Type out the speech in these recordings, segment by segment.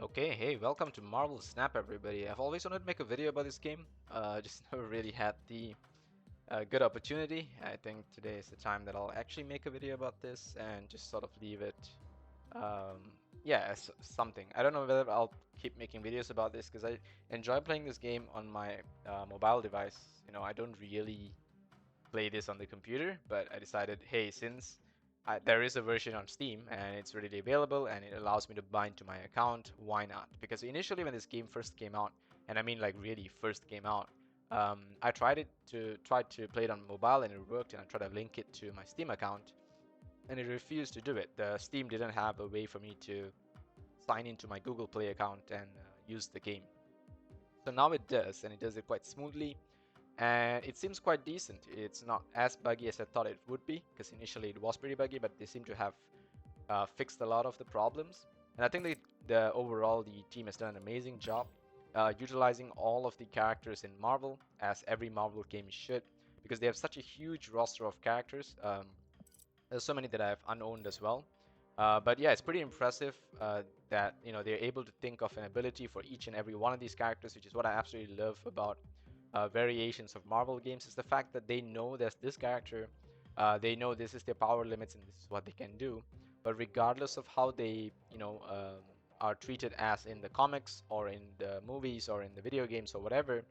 Okay, hey, welcome to Marvel Snap, everybody. I've always wanted to make a video about this game, just never really had the good opportunity. I think today is the time that I'll actually make a video about this and just sort of leave it, um, yeah, as something. I don't know whether I'll keep making videos about this because I enjoy playing this game on my mobile device. I don't really play this on the computer, but I decided, hey, since there is a version on Steam and it's readily available and it allows me to bind to my account, why not? Because initially when this game first came out, and I mean like really first came out, I tried to play it on mobile and it worked, and I tried to link it to my Steam account and it refused to do it. The Steam didn't have a way for me to sign into my Google Play account and use the game. So now it does, and it does it quite smoothly, and it seems quite decent. It's not as buggy as I thought it would be, because initially it was pretty buggy, but they seem to have fixed a lot of the problems. And I think the team has done an amazing job utilizing all of the characters in Marvel, as every Marvel game should, because they have such a huge roster of characters. There's so many that I have unowned as well. But yeah, it's pretty impressive that they're able to think of an ability for each and every one of these characters, which is what I absolutely love about variations of Marvel games. Is the fact that they know there's this character, they know this is their power limits and this is what they can do. But regardless of how they are treated as in the comics or in the movies or in the video games or whatever,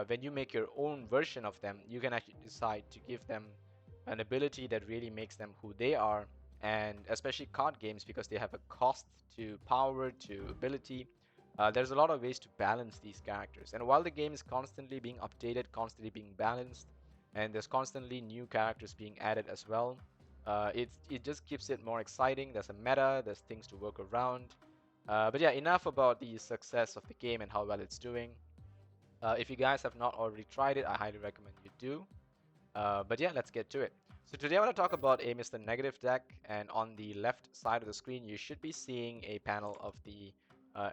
when you make your own version of them, you can actually decide to give them an ability that really makes them who they are. And especially card games, because they have a cost to power to ability, there's a lot of ways to balance these characters. And while the game is constantly being updated, constantly being balanced, and there's constantly new characters being added as well, it just keeps it more exciting. There's a meta, there's things to work around. But yeah, enough about the success of the game and how well it's doing. If you guys have not already tried it, I highly recommend you do. But yeah, let's get to it. So today I want to talk about a Mr. Negative deck, and on the left side of the screen you should be seeing a panel of the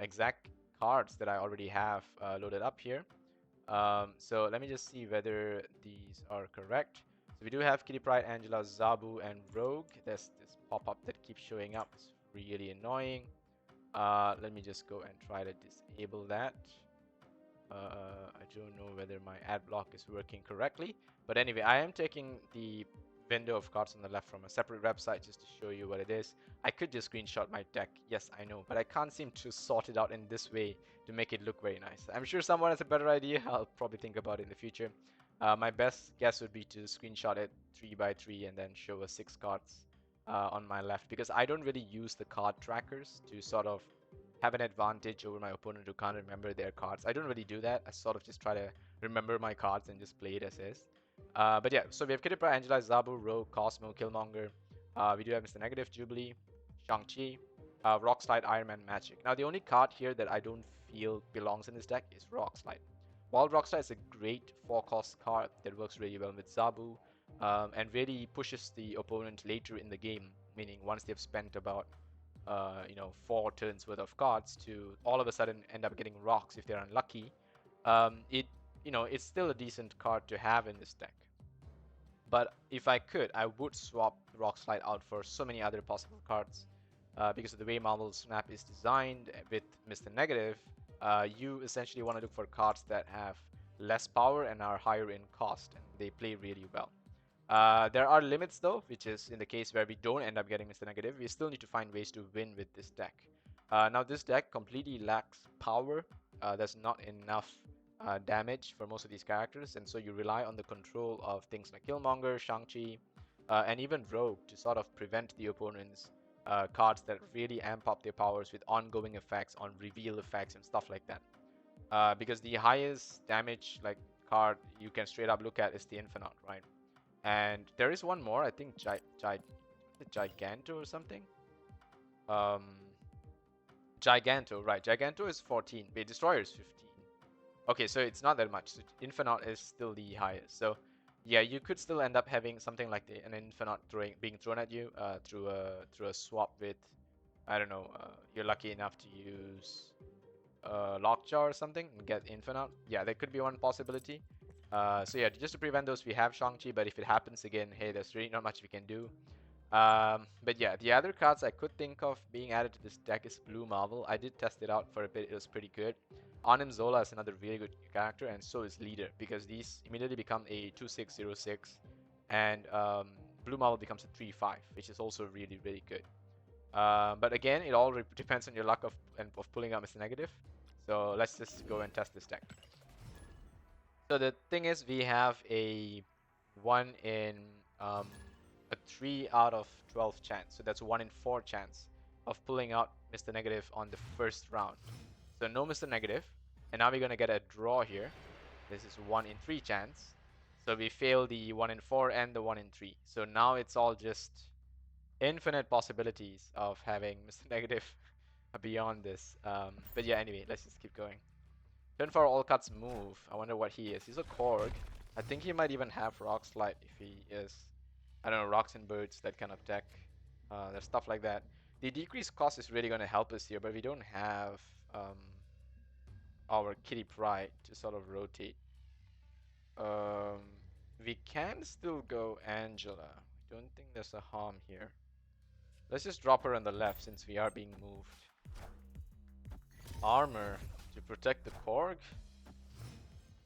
exact cards that I already have loaded up here. So let me just see whether these are correct. So we do have Kitty Pryde, Angela, Zabu, and Rogue. There's this pop-up that keeps showing up. It's really annoying. Let me just go and try to disable that. I don't know whether my ad block is working correctly, but anyway, I am taking the window of cards on the left from a separate website just to show you what it is. I could just screenshot my deck, yes, I know, but I can't seem to sort it out in this way to make it look very nice. I'm sure someone has a better idea. I'll probably think about it in the future. My best guess would be to screenshot it 3 by 3 and then show us 6 cards on my left, because I don't really use the card trackers to sort of have an advantage over my opponent who can't remember their cards. I don't really do that. I sort of just try to remember my cards and just play it as is. But yeah, so we have Kitty Pryde, Angela, Zabu, Rogue, Cosmo, Killmonger. We do have Mr. Negative, Jubilee, Shang-Chi, Rockslide, Iron Man, Magic. Now the only card here that I don't feel belongs in this deck is Rockslide. While Rockslide is a great 4-cost card that works really well with Zabu, and really pushes the opponent later in the game, meaning once they've spent about 4 turns worth of cards to all of a sudden end up getting rocks if they're unlucky. It's still a decent card to have in this deck. But if I could, I would swap Rock Slide out for so many other possible cards. Because of the way Marvel Snap is designed with Mr. Negative, you essentially want to look for cards that have less power and are higher in cost, and they play really well. There are limits though, which is in the case where we don't end up getting Mr. Negative, we still need to find ways to win with this deck. Now this deck completely lacks power. There's not enough damage for most of these characters, and so you rely on the control of things like Killmonger, Shang-Chi, and even Rogue to sort of prevent the opponent's cards that really amp up their powers with ongoing effects on reveal effects and stuff like that. Because the highest damage like card you can straight up look at is the Infinite, right? And there is one more, I think Giganto or something. Um, Giganto, right? Giganto is 14. Wait, Destroyer is 15. Okay, so it's not that much. So Infinite is still the highest. So yeah, you could still end up having something like an Infinite being thrown at you through a swap with, I don't know, you're lucky enough to use Lockjaw or something and get Infinite. Yeah, that could be one possibility. So yeah, just to prevent those, we have Shang-Chi, but if it happens again, hey, there's really not much we can do. But yeah, the other cards I could think of being added to this deck is Blue Marvel. I did test it out for a bit, it was pretty good. Arnim Zola is another really good character, and so is Leader, because these immediately become a 2/6/06, and Blue Marvel becomes a 3/5, which is also really, really good. But again, it all depends on your luck of pulling out Mr. Negative. So let's just go and test this deck. So the thing is, we have a 1 in um, a 3 out of 12 chance. So that's 1 in 4 chance of pulling out Mr. Negative on the first round. So no Mr. Negative. And now we're going to get a draw here. This is 1 in 3 chance. So we fail the 1 in 4 and the 1 in 3. So now it's all just infinite possibilities of having Mr. Negative beyond this. But yeah, anyway, let's just keep going. Turn for all cuts move. I wonder what he is. He's a Korg. I think he might even have Rock Slide if he is. I don't know, Rocks and Birds, that kind of deck. There's stuff like that. The decreased cost is really going to help us here, but we don't have our Kitty Pryde to sort of rotate. Um, we can still go Angela. I don't think there's a harm here. Let's just drop her on the left since we are being moved. Armor to protect the Korg?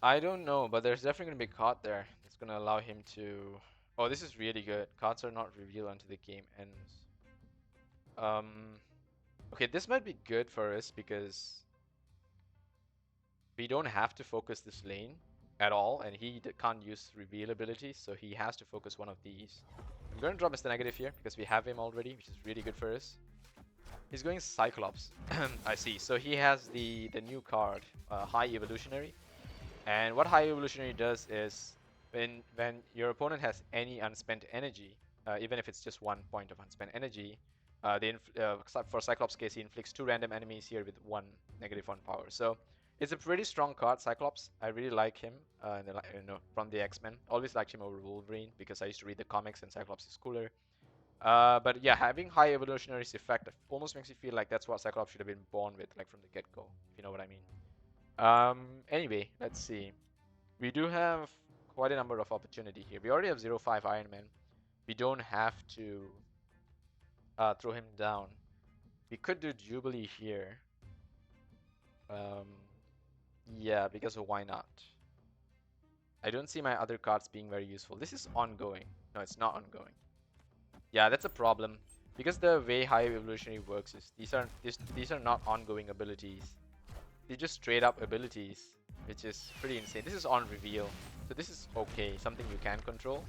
I don't know, but there's definitely going to be a card there that's going to allow him to... Oh, this is really good. Cards are not revealed until the game ends. Okay, this might be good for us because we don't have to focus this lane at all, and he can't use reveal abilities, so he has to focus one of these. I'm going to drop Mr. Negative here because we have him already, which is really good for us. He's going Cyclops. I see. So he has the new card, High Evolutionary. And what High Evolutionary does is when your opponent has any unspent energy, even if it's just 1 point of unspent energy, for Cyclops' case, he inflicts 2 random enemies here with 1 -1 power. So it's a pretty strong card, Cyclops. I really like him from the X-Men. Always liked him over Wolverine because I used to read the comics and Cyclops is cooler. But yeah, having High Evolutionary's effect almost makes you feel like that's what Cyclops should have been born with, like from the get-go, if you know what I mean. Anyway, let's see. We do have quite a number of opportunity here. We already have 0-5 Iron Man. We don't have to throw him down. We could do Jubilee here. Yeah, because of why not? I don't see my other cards being very useful. This is ongoing. No, it's not ongoing. Yeah, that's a problem. Because the way High Evolutionary works is these are not ongoing abilities. They're just straight up abilities, which is pretty insane. This is on reveal, so this is okay, something you can control.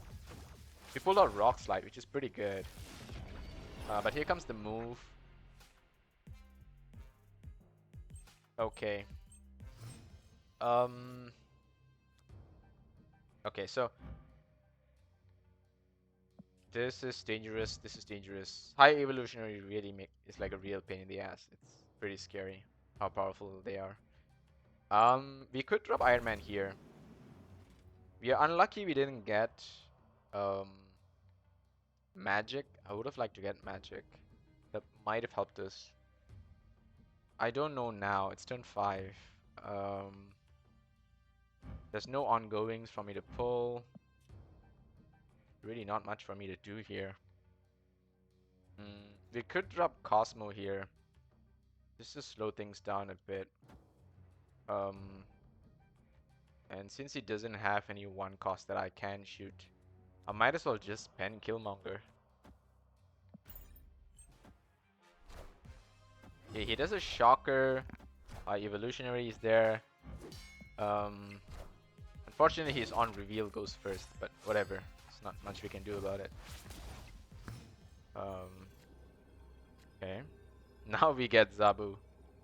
We pulled out Rock Slide, which is pretty good. But here comes the move. Okay. Okay, so this is dangerous. This is dangerous. High Evolutionary really is like a real pain in the ass. It's pretty scary how powerful they are. We could drop Iron Man here. We are unlucky we didn't get Magic. I would have liked to get Magic. That might have helped us. I don't know now. It's turn 5. There's no ongoings for me to pull. Really not much for me to do here. We could drop Cosmo here. Just to slow things down a bit. And since he doesn't have any 1 cost that I can shoot, I might as well just pen Killmonger. Okay, he does a Shocker. Evolutionary is there. Unfortunately, his on reveal goes first, but whatever. There's not much we can do about it. Okay. Now we get Zabu.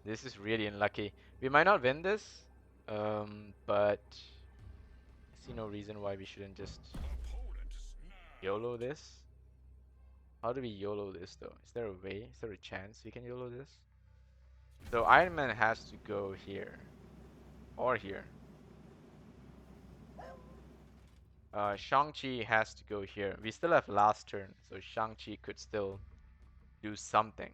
This is really unlucky. We might not win this, but I see no reason why we shouldn't just YOLO this. How do we YOLO this though? Is there a way? Is there a chance we can YOLO this? So Iron Man has to go here. Or here. Shang-Chi has to go here. We still have last turn, so Shang-Chi could still do something.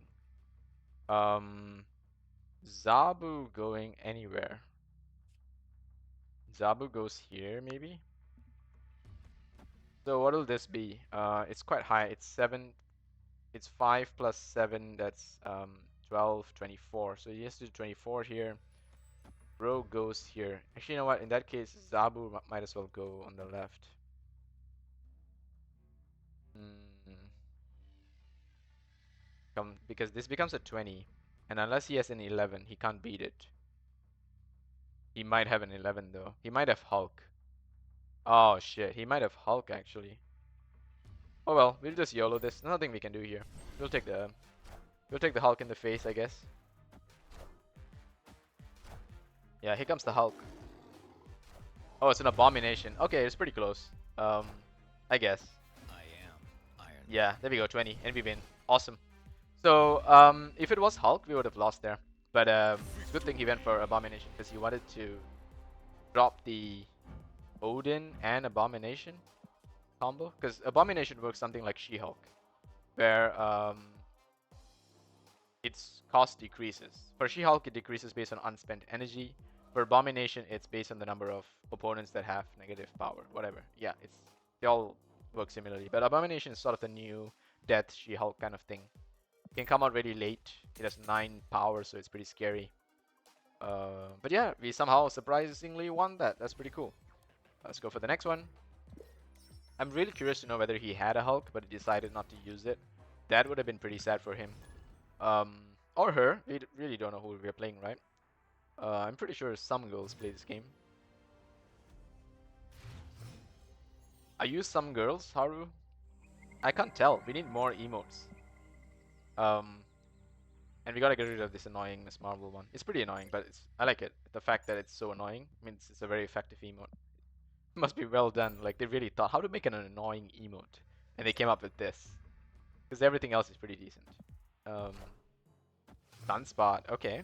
Zabu going anywhere. Zabu goes here, maybe? So what will this be? It's quite high. It's 7 It's 5 plus 7, that's 12, 24. So he has to do 24 here. Bro goes here. Actually, you know what? In that case, Zabu might as well go on the left. Mm, because this becomes a 20. And unless he has an 11, he can't beat it. He might have an 11 though. He might have Hulk. Oh shit, he might have Hulk actually. Oh well, we'll just YOLO this. Nothing we can do here. We'll take the Hulk in the face, I guess. Yeah, here comes the Hulk. Oh, it's an abomination. Okay, it's pretty close. Um, I guess. Yeah, there we go, 20, and we win. Awesome. So, if it was Hulk, we would have lost there. But it's a good thing he went for Abomination because he wanted to drop the Odin and Abomination combo. Because Abomination works something like She-Hulk, where its cost decreases. For She-Hulk, it decreases based on unspent energy. For Abomination, it's based on the number of opponents that have negative power, whatever. Yeah, they all work similarly. But Abomination is sort of the new Death She-Hulk kind of thing. It can come out really late. It has 9 power, so it's pretty scary. But yeah, we somehow surprisingly won that. That's pretty cool. Let's go for the next one. I'm really curious to know whether he had a Hulk, but he decided not to use it. That would have been pretty sad for him. Or her. We really don't know who we're playing, right? I'm pretty sure some girls play this game. Are you some girls, Haru? I can't tell. We need more emotes. Um, and we gotta get rid of this annoying Miss Marvel one. It's pretty annoying, but I like it. The fact that it's so annoying means it's a very effective emote. It must be well done. Like they really thought how to make an annoying emote, and they came up with this. Because everything else is pretty decent. Um, Sunspot. Okay.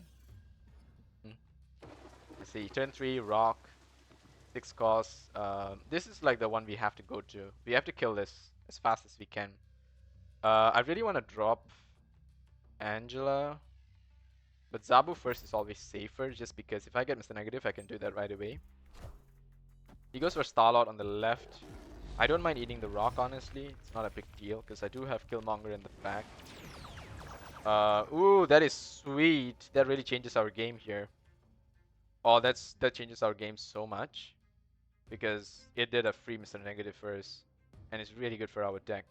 Hmm. Let's see. Turn 3, Rock. 6 cost. This is like the one we have to go to. We have to kill this as fast as we can. I really want to drop Angela. But Zabu first is always safer, just because if I get Mr. Negative, I can do that right away. He goes for Starlord on the left. I don't mind eating the rock, honestly. It's not a big deal, because I do have Killmonger in the back. Ooh, that is sweet. That really changes our game here. Oh, that changes our game so much. Because it did a free Mr. Negative first. And it's really good for our deck.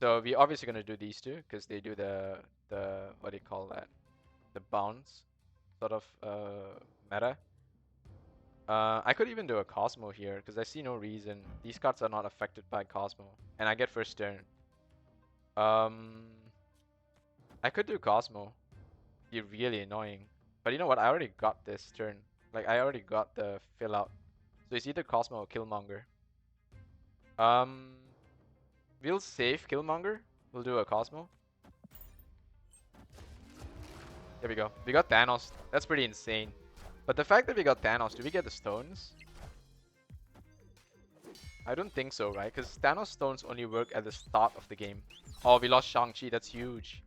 So we're obviously going to do these two, because they do the, what do you call that? The bounce sort of meta. I could even do a Cosmo here, because I see no reason. These cards are not affected by Cosmo. And I get first turn. I could do Cosmo. Be really annoying. But you know what? I already got this turn. Like, I already got the fill out. So it's either Cosmo or Killmonger. Um, we'll save Killmonger. We'll do a Cosmo. There we go. We got Thanos. That's pretty insane. But the fact that we got Thanos, do we get the stones? I don't think so, right? Because Thanos stones only work at the start of the game. Oh, we lost Shang-Chi. That's huge.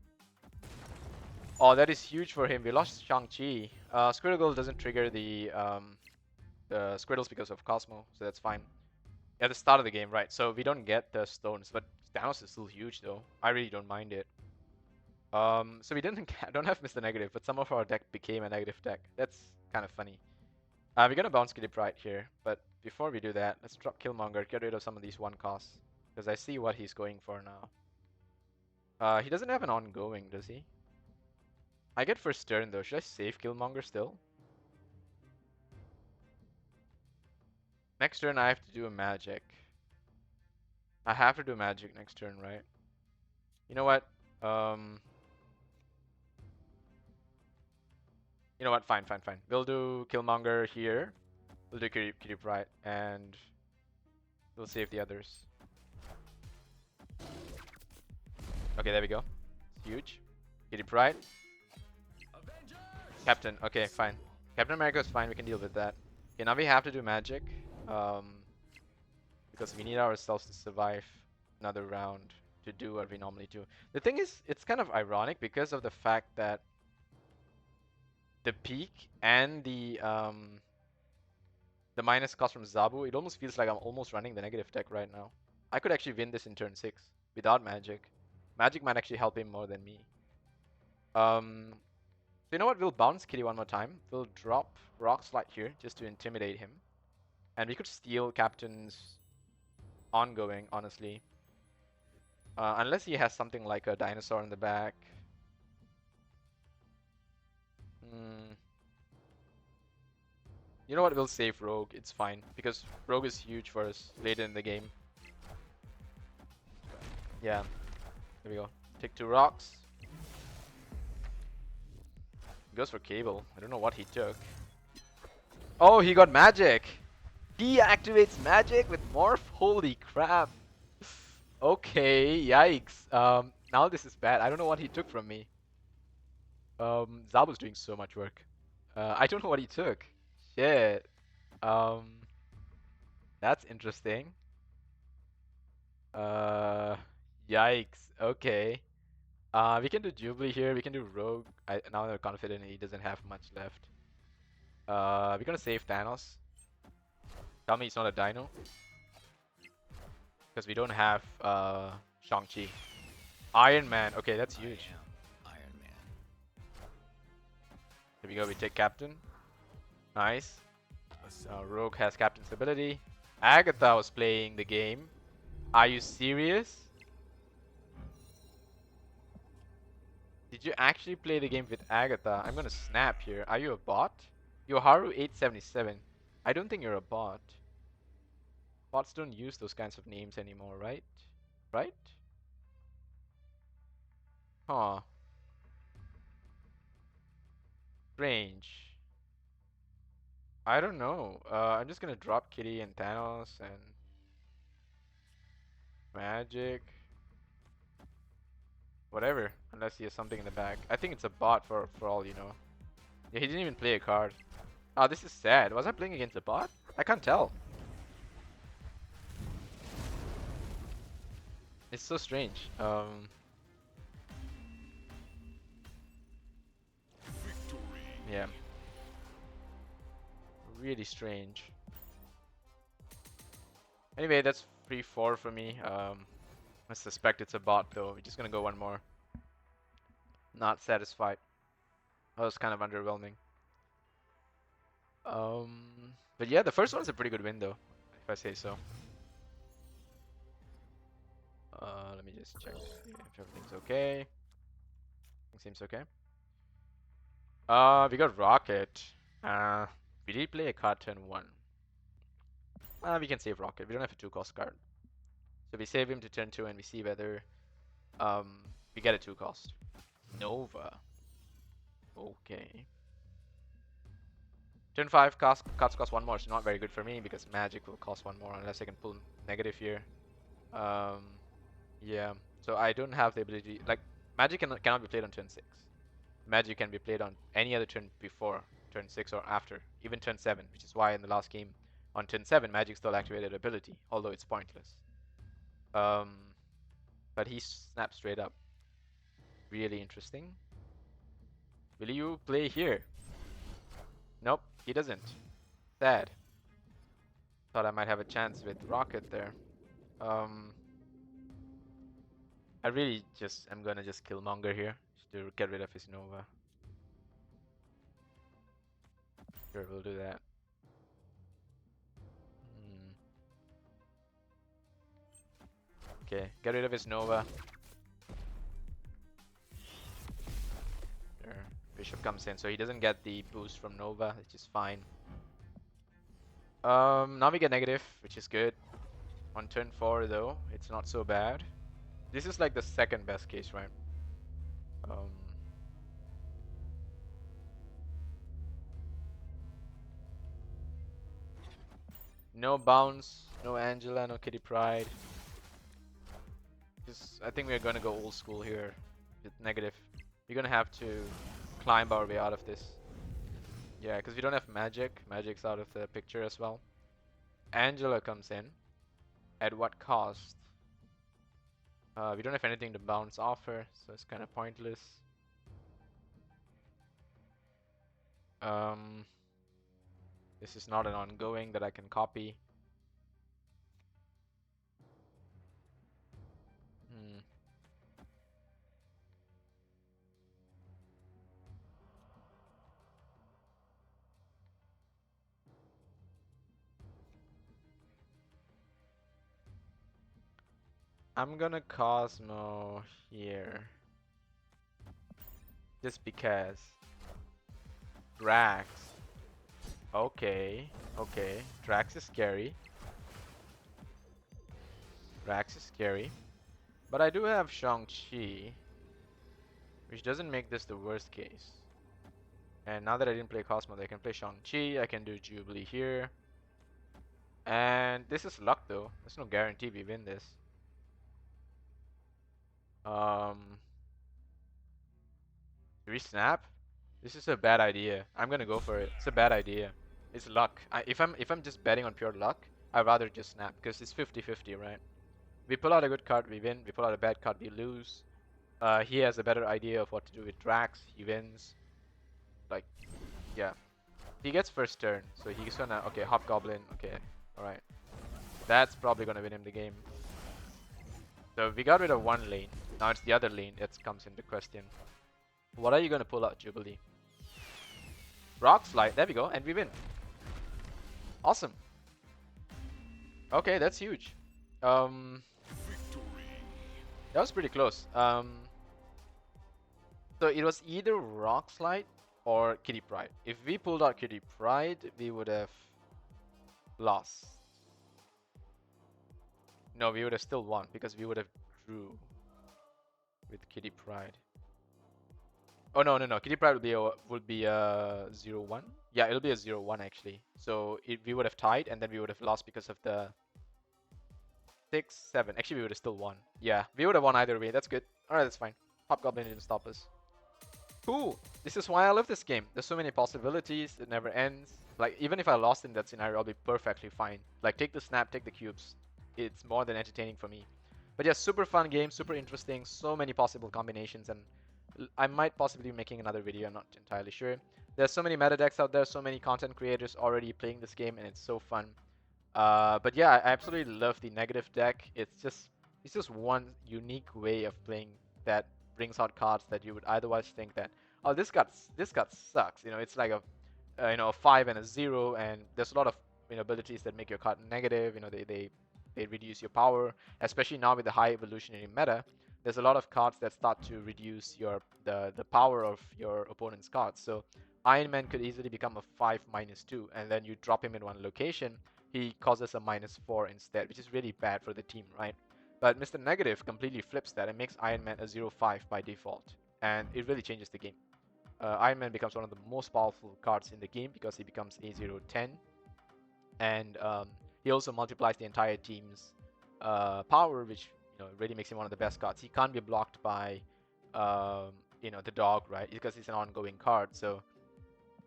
Oh, that is huge for him. We lost Shang-Chi. Squirtle Girl doesn't trigger the Squirtles because of Cosmo, so that's fine. At the start of the game, right? So we don't get the stones, but Thanos is still huge though. I really don't mind it. So we didn't don't have Mr. Negative, but some of our deck became a negative deck. That's kind of funny. We're gonna bounce Kitty Pride here, but before we do that, let's drop Killmonger, get rid of some of these one costs, because I see what he's going for now. He doesn't have an ongoing, does he? I get first turn though. Should I save Killmonger still? Next turn I have to do a magic. I have to do magic next turn, right? You know what? You know what? Fine, fine, fine. We'll do Killmonger here. We'll do Kitty Pride, and we'll save the others. Okay, there we go. It's huge. Kitty Pride. Captain. Okay, fine. Captain America is fine. We can deal with that. Okay, now we have to do magic. Because we need ourselves to survive another round to do what we normally do. The thing is, it's kind of ironic because of the fact that the peak and the minus cost from Zabu, it almost feels like I'm almost running the negative deck right now. I could actually win this in turn 6 without magic. Magic might actually help him more than me. So you know what? We'll bounce Kitty one more time. We'll drop Rock Slide here just to intimidate him. And we could steal Captain's ongoing, honestly. Unless he has something like a dinosaur in the back. Hmm. You know what? We'll save Rogue. It's fine. Because Rogue is huge for us later in the game. Yeah. Here we go. Take 2 rocks. Goes for Cable. I don't know what he took. Oh, he got magic! He activates magic with Morph? Holy crap. Okay, yikes. Now this is bad. I don't know what he took from me. Zabu's doing so much work. I don't know what he took. Shit. Um, that's interesting. Uh, yikes. Okay. We can do Jubilee here. We can do Rogue. Now they're confident he doesn't have much left. We're gonna save Thanos. Tell me it's not a dino. Because we don't have Shang-Chi. Iron Man. Okay, that's huge. Iron Man. Here we go. We take Captain. Nice. Rogue has Captain's ability. Agatha was playing the game. Are you serious? Did you actually play the game with Agatha? I'm gonna snap here. Are you a bot? Yoharu 877. I don't think you're a bot. Bots don't use those kinds of names anymore, right? Right? Huh. Strange. I don't know. I'm just gonna drop Kitty and Thanos and Magic. Whatever. Unless he has something in the back. I think it's a bot for all you know. Yeah, he didn't even play a card. Oh, this is sad. Was I playing against a bot? I can't tell. It's so strange. Yeah. Really strange. Anyway, that's 3-4 for me. I suspect it's a bot though. We're just gonna go one more. Not satisfied. That was kind of underwhelming. But yeah, the first one's a pretty good win though, if I say so. Let me just check if everything's okay. Everything seems okay. We got Rocket. We did play a card turn 1. We can save Rocket. We don't have a 2-cost card. So we save him to turn 2 and we see whether we get a 2-cost. Nova. Okay. Turn 5 cards cost 1 more, so not very good for me because Magic will cost 1 more unless I can pull negative here. Yeah, so I don't have the ability, like, Magic cannot be played on turn 6. Magic can be played on any other turn before turn 6 or after, even turn 7, which is why in the last game on turn 7 Magic still activated ability, although it's pointless. But he snaps straight up. Really interesting. Will you play here? Nope, he doesn't. Sad. Thought I might have a chance with Rocket there. I really I'm gonna just kill Monger here to get rid of his Nova. Sure, we'll do that. Okay, get rid of his Nova. Sure. Bishop comes in, so he doesn't get the boost from Nova, which is fine. Now we get negative, which is good. On turn 4 though, it's not so bad. This is like the second best case, right? No bounce, no Angela, no Kitty Pryde. I think we're gonna go old school here with negative. We're gonna have to climb our way out of this. Yeah, because we don't have magic. Magic's out of the picture as well. Angela comes in. At what cost? We don't have anything to bounce off her, so it's kind of pointless. This is not an ongoing that I can copy. I'm gonna Cosmo here. Just because. Drax. Okay. Okay. Drax is scary. Drax is scary. But I do have Shang-Chi, which doesn't make this the worst case. And now that I didn't play Cosmo, I can play Shang-Chi, I can do Jubilee here. And this is luck though. There's no guarantee we win this. Um, do we snap? This is a bad idea. I'm gonna go for it. It's a bad idea. It's luck. If I'm just betting on pure luck, I'd rather just snap because it's 50-50, right? We pull out a good card, we win. We pull out a bad card, we lose. He has a better idea of what to do with Drax. He wins. Like, yeah. He gets first turn, so he's gonna... Okay, Hobgoblin. Okay, alright. That's probably gonna win him the game. So we got rid of one lane. Now it's the other lane that comes into question. What are you gonna pull out, Jubilee? Rock Slide. There we go, and we win. Awesome. Okay, that's huge. That was pretty close. So it was either Rock Slide or Kitty Pryde. If we pulled out Kitty Pryde, we would have lost. No, we would have still won because we would have drew with Kitty Pryde. Oh no, no, no. Kitty Pryde would be a 0-1. Yeah, it'll be a 0-1 actually. So we would have tied and then we would have lost because of the 6-7. Actually, we would have still won. Yeah, we would have won either way. That's good. Alright, that's fine. Hobgoblin didn't stop us. Cool. This is why I love this game. There's so many possibilities. It never ends. Like, even if I lost in that scenario, I'll be perfectly fine. Like, take the snap, take the cubes. It's more than entertaining for me. But yeah, super fun game, super interesting. So many possible combinations, and I might possibly be making another video. I'm not entirely sure. There's so many meta decks out there, so many content creators already playing this game, and it's so fun. But yeah, I absolutely love the negative deck. It's just one unique way of playing that brings out cards that you would otherwise think that, oh, this card sucks. You know, it's like a 5 and a 0, and there's a lot of abilities that make your card negative. You know, they reduce your power, especially now with the high evolutionary meta. There's a lot of cards that start to reduce the power of your opponent's cards. So Iron Man could easily become a 5-2, and then you drop him in one location, he causes a -4 instead, which is really bad for the team, right? But Mr. Negative completely flips that and makes Iron Man a 0-5 by default, and it really changes the game. Iron Man becomes one of the most powerful cards in the game because he becomes a 0-10, and he also multiplies the entire team's power, which really makes him one of the best cards. He can't be blocked by the dog, right? Because it's an ongoing card, so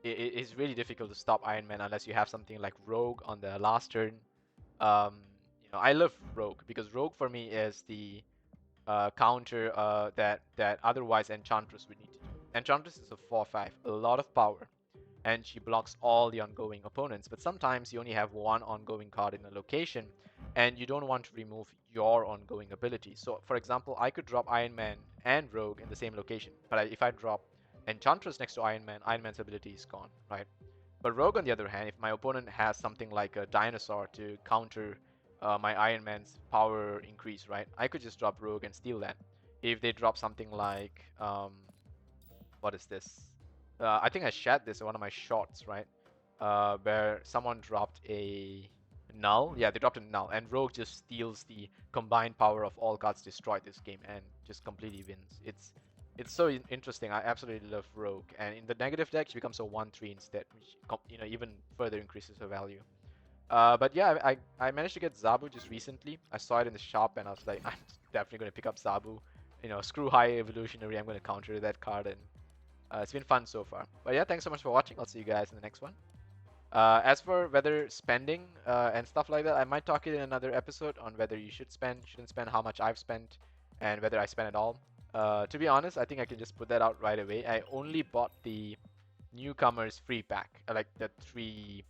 it's really difficult to stop Iron Man unless you have something like Rogue on the last turn. I love Rogue because Rogue for me is the counter that otherwise Enchantress would need to do. Enchantress is a 4-5, a lot of power, and she blocks all the ongoing opponents. But sometimes you only have one ongoing card in a location, and you don't want to remove your ongoing ability. So, for example, I could drop Iron Man and Rogue in the same location, but if I drop Enchantress next to Iron Man, Iron Man's ability is gone, right? But Rogue, on the other hand, if my opponent has something like a dinosaur to counter my Iron Man's power increase, right? I could just drop Rogue and steal that. If they drop something like, what is this? I think I shared this in one of my shorts, right? Where someone dropped a null. Yeah, they dropped a null, and Rogue just steals the combined power of all cards destroyed this game and just completely wins. It's so interesting. I absolutely love Rogue, and in the negative deck, she becomes a 1-3 instead, which even further increases her value. But yeah, I managed to get Zabu just recently. I saw it in the shop, and I was like, I'm definitely going to pick up Zabu. Screw high evolutionary. I'm going to counter that card, and it's been fun so far. But yeah, thanks so much for watching. I'll see you guys in the next one. As for whether spending and stuff like that, I might talk it in another episode on whether you should spend, shouldn't spend, how much I've spent, and whether I spend at all. To be honest, I think I can just put that out right away. I only bought the newcomers free pack, like the three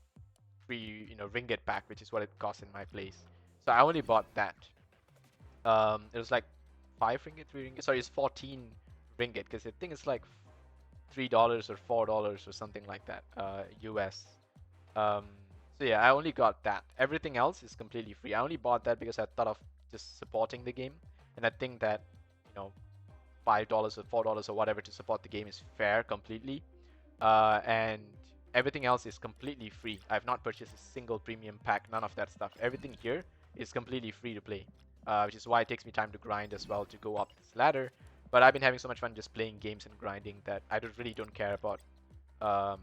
ringgit pack, which is what it costs in my place. So I only bought that. It was like 5 ringgit, 3 ringgit. Sorry, it's 14 ringgit because I think it's like $3 or $4 or something like that, US. So yeah, I only got that. Everything else is completely free. I only bought that because I thought of just supporting the game. and I think that, you know, $5 or $4 or whatever to support the game is fair completely. And everything else is completely free. I've not purchased a single premium pack, none of that stuff. Everything here is completely free to play, which is why it takes me time to grind as well to go up this ladder. But I've been having so much fun just playing games and grinding that I really don't care about um,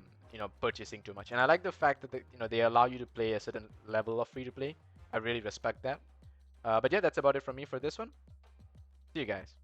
purchasing too much. And I like the fact that they allow you to play a certain level of free to play. I really respect that. But yeah, that's about it from me for this one. See you guys.